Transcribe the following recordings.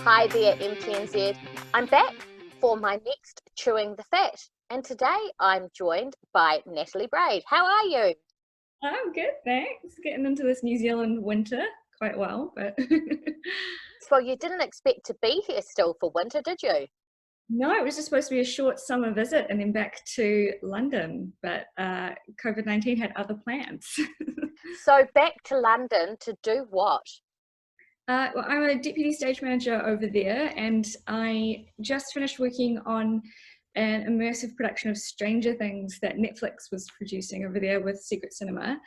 Hi there, MTNZ. I'm back for my next Chewing the Fat, and today I'm joined by Natalie Braid. How are you? I'm good, thanks. Getting into this New Zealand winter quite well, but Well, you didn't expect to be here still for winter, did you? no, it was just supposed to be a short summer visit and then back to London, but COVID-19 had other plans. So back to London to do what? Well, I'm a deputy stage manager over there, and I just finished working on an immersive production of Stranger Things that Netflix was producing over there with Secret Cinema.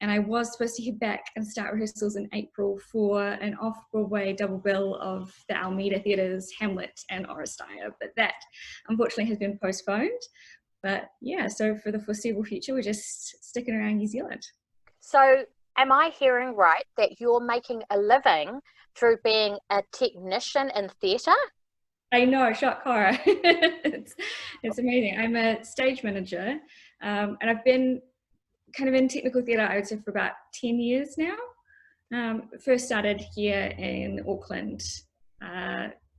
And I was supposed to head back and start rehearsals in April for an off-Broadway double bill of the Almeida Theatre's Hamlet and Oresteia, but that unfortunately has been postponed. But yeah, so for the foreseeable future, we're just sticking around New Zealand. So, am I hearing right that you're making a living through being a technician in theatre? I know, shock horror. It's amazing. I'm a stage manager, and I've been kind of in technical theatre, I would say, for about 10 years now. First started here in Auckland,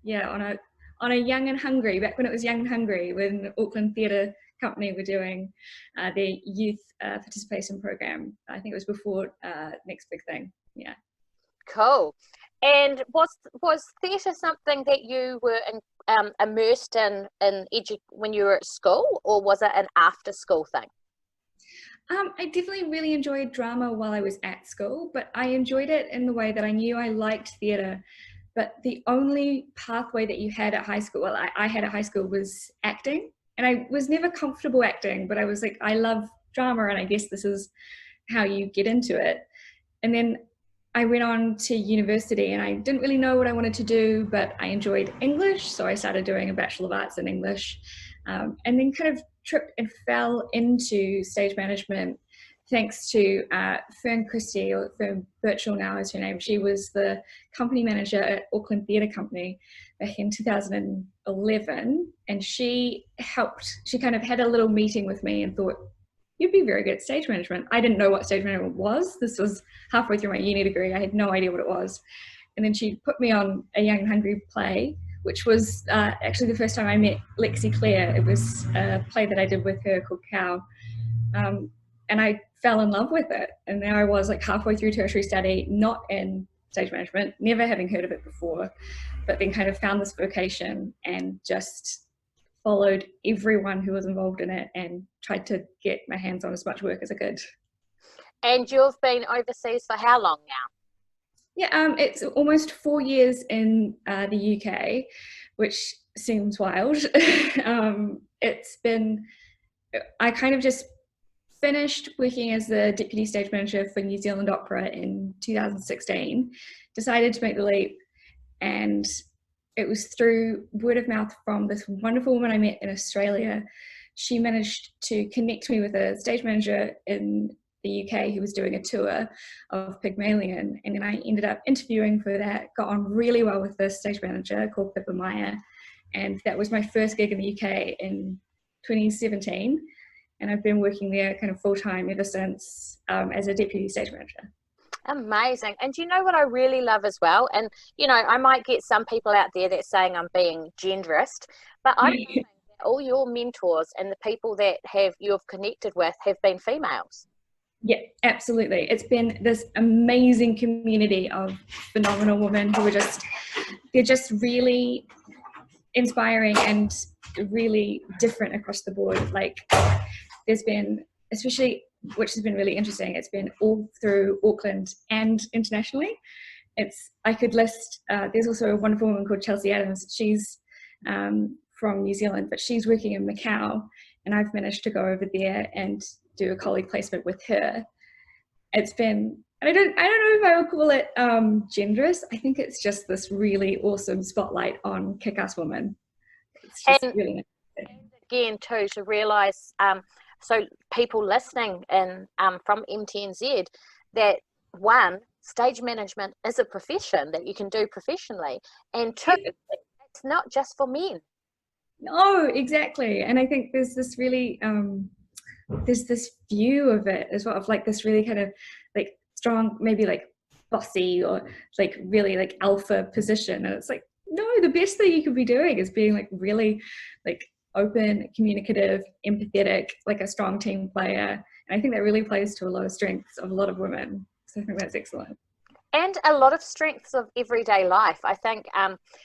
yeah, on a Young and Hungry, back when it was Young and Hungry, when Auckland Theatre Company were doing their youth participation program. I think it was before Next Big Thing. Yeah. Cool. And was theatre something that you were immersed in when you were at school, or was it an after school thing? I definitely really enjoyed drama while I was at school, but I enjoyed it in the way that I knew I liked theatre. But the only pathway that you had at high school, well, I had at high school, was acting. And I was never comfortable acting, but I was like, I love drama, and I guess this is how you get into it. And then I went on to university, and I didn't really know what I wanted to do, but I enjoyed English. So I started doing a Bachelor of Arts in English, and then kind of tripped and fell into stage management thanks to Fern Christie, or Fern Birchall now is her name. She was the company manager at Auckland Theatre Company back in 2011. And she kind of had a little meeting with me and thought, you'd be very good at stage management. I didn't know what stage management was. This was halfway through my uni degree. I had no idea what it was. And then she put me on a Young and Hungry play, which was actually the first time I met Lexi Clare. It was a play that I did with her called Cow. And I fell in love with it. And there I was, like, halfway through tertiary study, not in stage management, never having heard of it before, but then kind of found this vocation and just followed everyone who was involved in it and tried to get my hands on as much work as I could. And you've been overseas for how long now? Yeah, it's almost 4 years in the UK, which seems wild. I kind of just finished working as the deputy stage manager for New Zealand Opera in 2016, decided to make the leap, and it was through word of mouth from this wonderful woman I met in Australia. She managed to connect me with a stage manager in the UK who was doing a tour of Pygmalion, and then I ended up interviewing for that, got on really well with this stage manager called Pippa Meyer, and that was my first gig in the UK in 2017, and I've been working there kind of full-time ever since as a deputy stage manager. Amazing. And do you know what I really love as well? And, I might get some people out there that's saying I'm being genderist, but I'm loving that all your mentors and the people that you've connected with have been females. Yeah, absolutely. It's been this amazing community of phenomenal women who they're just really inspiring and really different across the board. Like, there's been, especially, which has been really interesting, it's been all through Auckland and internationally. I could list, there's also a wonderful woman called Chelsea Adams. She's from New Zealand, but she's working in Macau, and I've managed to go over there and do a colleague placement with her. It's been, I don't know if I would call it genderist. I think it's just this really awesome spotlight on kick-ass women. It's just And, really nice. and again, too, to realise, so people listening in from MTNZ, that one, stage management is a profession that you can do professionally, and two, it's not just for men. No, exactly. And I think there's this really there's this view of it as well, of like this really kind of like strong, maybe like bossy or like really like alpha position, and it's like, No, the best thing you could be doing is being like really like open, communicative, empathetic, like a strong team player. And I think that really plays to a lot of strengths of a lot of women. So I think that's excellent. And a lot of strengths of everyday life. I think,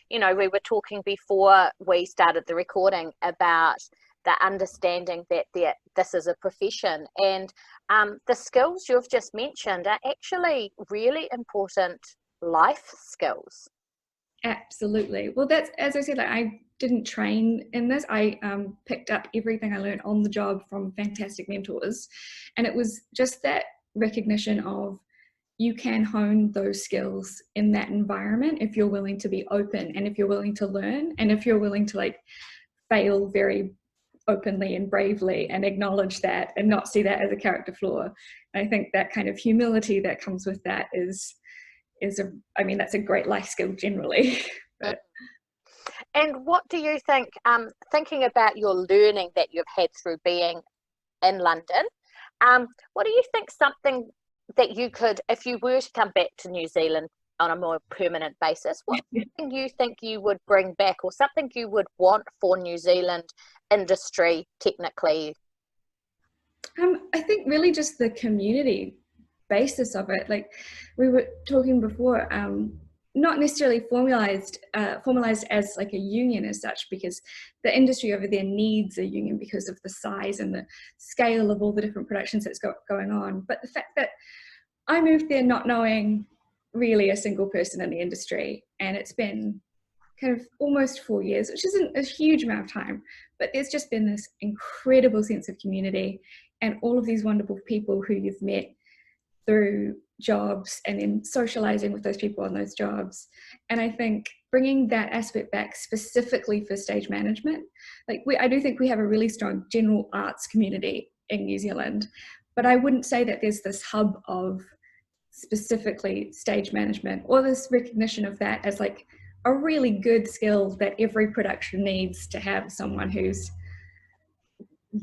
you know, we were talking before we started the recording about the understanding that this is a profession, and the skills you've just mentioned are actually really important life skills. Absolutely. Well, that's, as I said, like, I didn't train in this. I picked up everything I learned on the job from fantastic mentors. And it was just that recognition of you can hone those skills in that environment if you're willing to be open and if you're willing to learn and if you're willing to like fail very openly and bravely and acknowledge that and not see that as a character flaw. And I think that kind of humility that comes with that is I mean, that's a great life skill generally. But And what do you think, thinking about your learning that you've had through being in London, what do you think something that you could, if you were to come back to New Zealand on a more permanent basis, what do you think you would bring back, or something you would want for New Zealand industry technically? I think really just the community basis of it. Like we were talking before, not necessarily formalized as like a union as such, because the industry over there needs a union because of the size and the scale of all the different productions that's going on. But the fact that I moved there not knowing really a single person in the industry, and it's been kind of almost 4 years, which isn't a huge amount of time, but there's just been this incredible sense of community and all of these wonderful people who you've met through jobs and then socializing with those people on those jobs. And I think bringing that aspect back specifically for stage management, like I do think we have a really strong general arts community in New Zealand, but I wouldn't say that there's this hub of specifically stage management or this recognition of that as like a really good skill that every production needs to have someone who's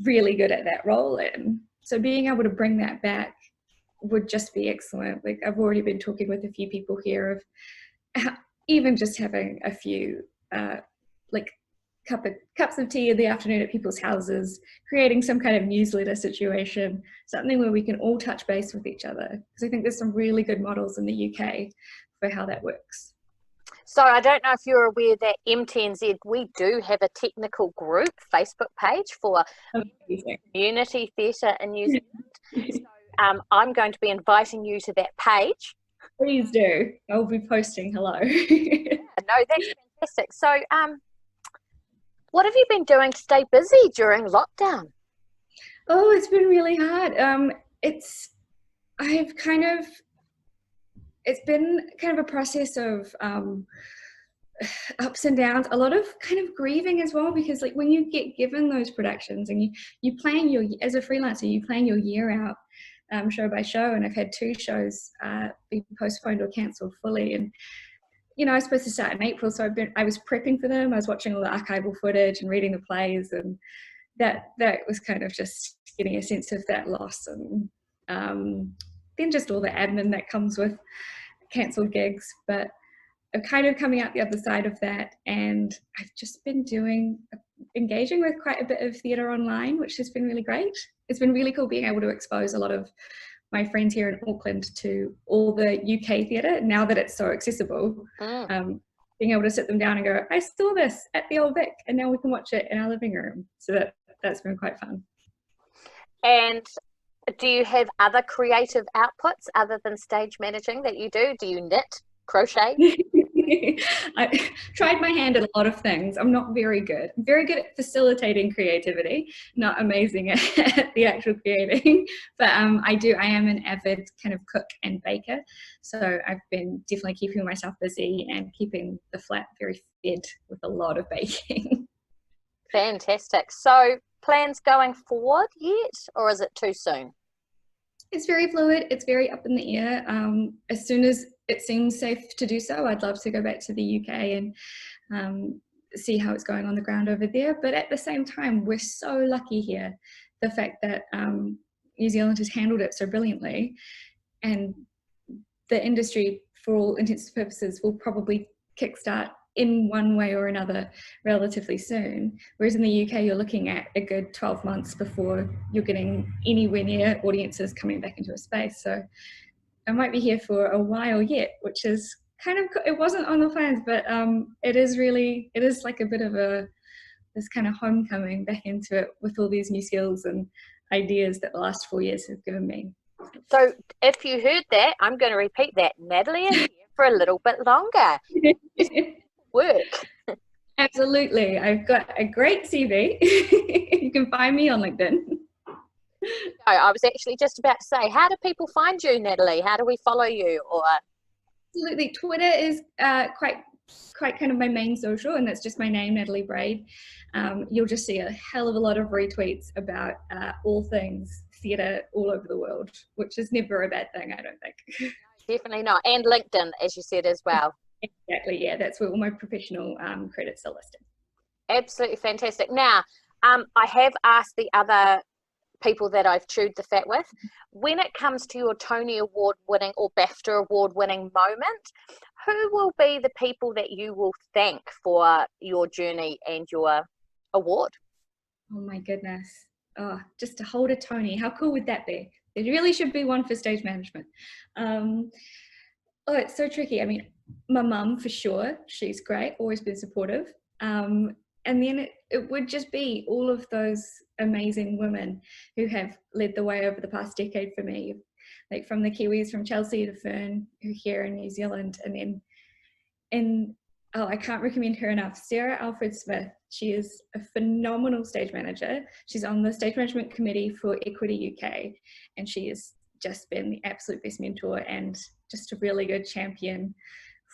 really good at that role in. So being able to bring that back would just be excellent. Like I've already been talking with a few people here of even just having a few like cups of tea in the afternoon at people's houses, creating some kind of newsletter situation, something where we can all touch base with each other. Because I think there's some really good models in the UK for how that works. So I don't know if you're aware that MTNZ, we do have a technical group Facebook page for Amazing. community theatre in New Zealand. So I'm going to be inviting you to that page. Please do. I'll be posting hello. Yeah, no, that's fantastic. So what have you been doing to stay busy during lockdown? Oh, it's been really hard. It's been kind of a process of ups and downs, a lot of kind of grieving as well, because like when you get given those productions and you plan your, as a freelancer, you plan your year out show by show, and I've had 2 shows be postponed or cancelled fully. And you know, I was supposed to start in April, so I was prepping for them. I was watching all the archival footage and reading the plays, and that was kind of just getting a sense of that loss, and then just all the admin that comes with cancelled gigs. But I'm kind of coming out the other side of that, and I've just been engaging with quite a bit of theatre online, which has been really great. It's been really cool being able to expose a lot of my friends here in Auckland to all the UK theatre now that it's so accessible. Being able to sit them down and go, I saw this at the Old Vic, and now we can watch it in our living room. So that's been quite fun. And do you have other creative outputs other than stage managing that you do? Do you knit, crochet? I tried my hand at a lot of things. I'm not very good. I'm very good at facilitating creativity, not amazing at the actual creating. But I am an avid kind of cook and baker. So I've been definitely keeping myself busy and keeping the flat very fed with a lot of baking. Fantastic. So plans going forward yet, or is it too soon? It's very fluid. It's very up in the air. As soon as it seems safe to do so, I'd love to go back to the UK and see how it's going on the ground over there. But at the same time, we're so lucky here. The fact that New Zealand has handled it so brilliantly, and the industry, for all intents and purposes, will probably kickstart in one way or another relatively soon. Whereas in the UK, you're looking at a good 12 months before you're getting anywhere near audiences coming back into a space. So I might be here for a while yet, which is kind of, it wasn't on the plans, but it is like a bit of this kind of homecoming back into it with all these new skills and ideas that the last 4 years have given me. So if you heard that, I'm going to repeat that. Natalie is here for a little bit longer. Work. Absolutely. I've got a great CV. You can find me on LinkedIn. I was actually just about to say, how do people find you, Natalie? How do we follow you? Or Absolutely. Twitter is quite kind of my main social, and that's just my name, Natalie Braid. You'll just see a hell of a lot of retweets about all things theatre all over the world, which is never a bad thing, I don't think. Definitely not. And LinkedIn, as you said as well. Exactly, yeah. That's where all my professional credits are listed. Absolutely fantastic. Now, I have asked the other people that I've chewed the fat with, when it comes to your Tony Award winning or BAFTA Award winning moment, who will be the people that you will thank for your journey and your award? Oh my goodness. Oh, just to hold a Tony. How cool would that be? There really should be one for stage management. Oh, it's so tricky. I mean, my mum for sure. She's great, always been supportive. And then it would just be all of those amazing women who have led the way over the past decade for me, like from the Kiwis, from Chelsea to Fern, who are here in New Zealand. And then, I can't recommend her enough, Sarah Alfred-Smith. She is a phenomenal stage manager. She's on the stage management committee for Equity UK, and she has just been the absolute best mentor and just a really good champion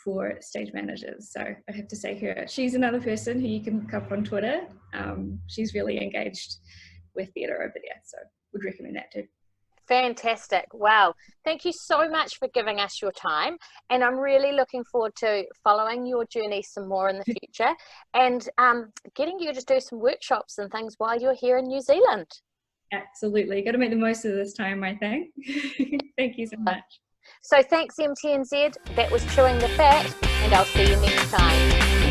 for stage managers. So I'd have to say her. She's another person who you can look up on Twitter. She's really engaged with theatre over there, so would recommend that too. Fantastic. Wow. Thank you so much for giving us your time. And I'm really looking forward to following your journey some more in the future and getting you to do some workshops and things while you're here in New Zealand. Absolutely. Got to make the most of this time, I think. Thank you so much. So thanks, MTNZ. That was Chewing the Fat, and I'll see you next time.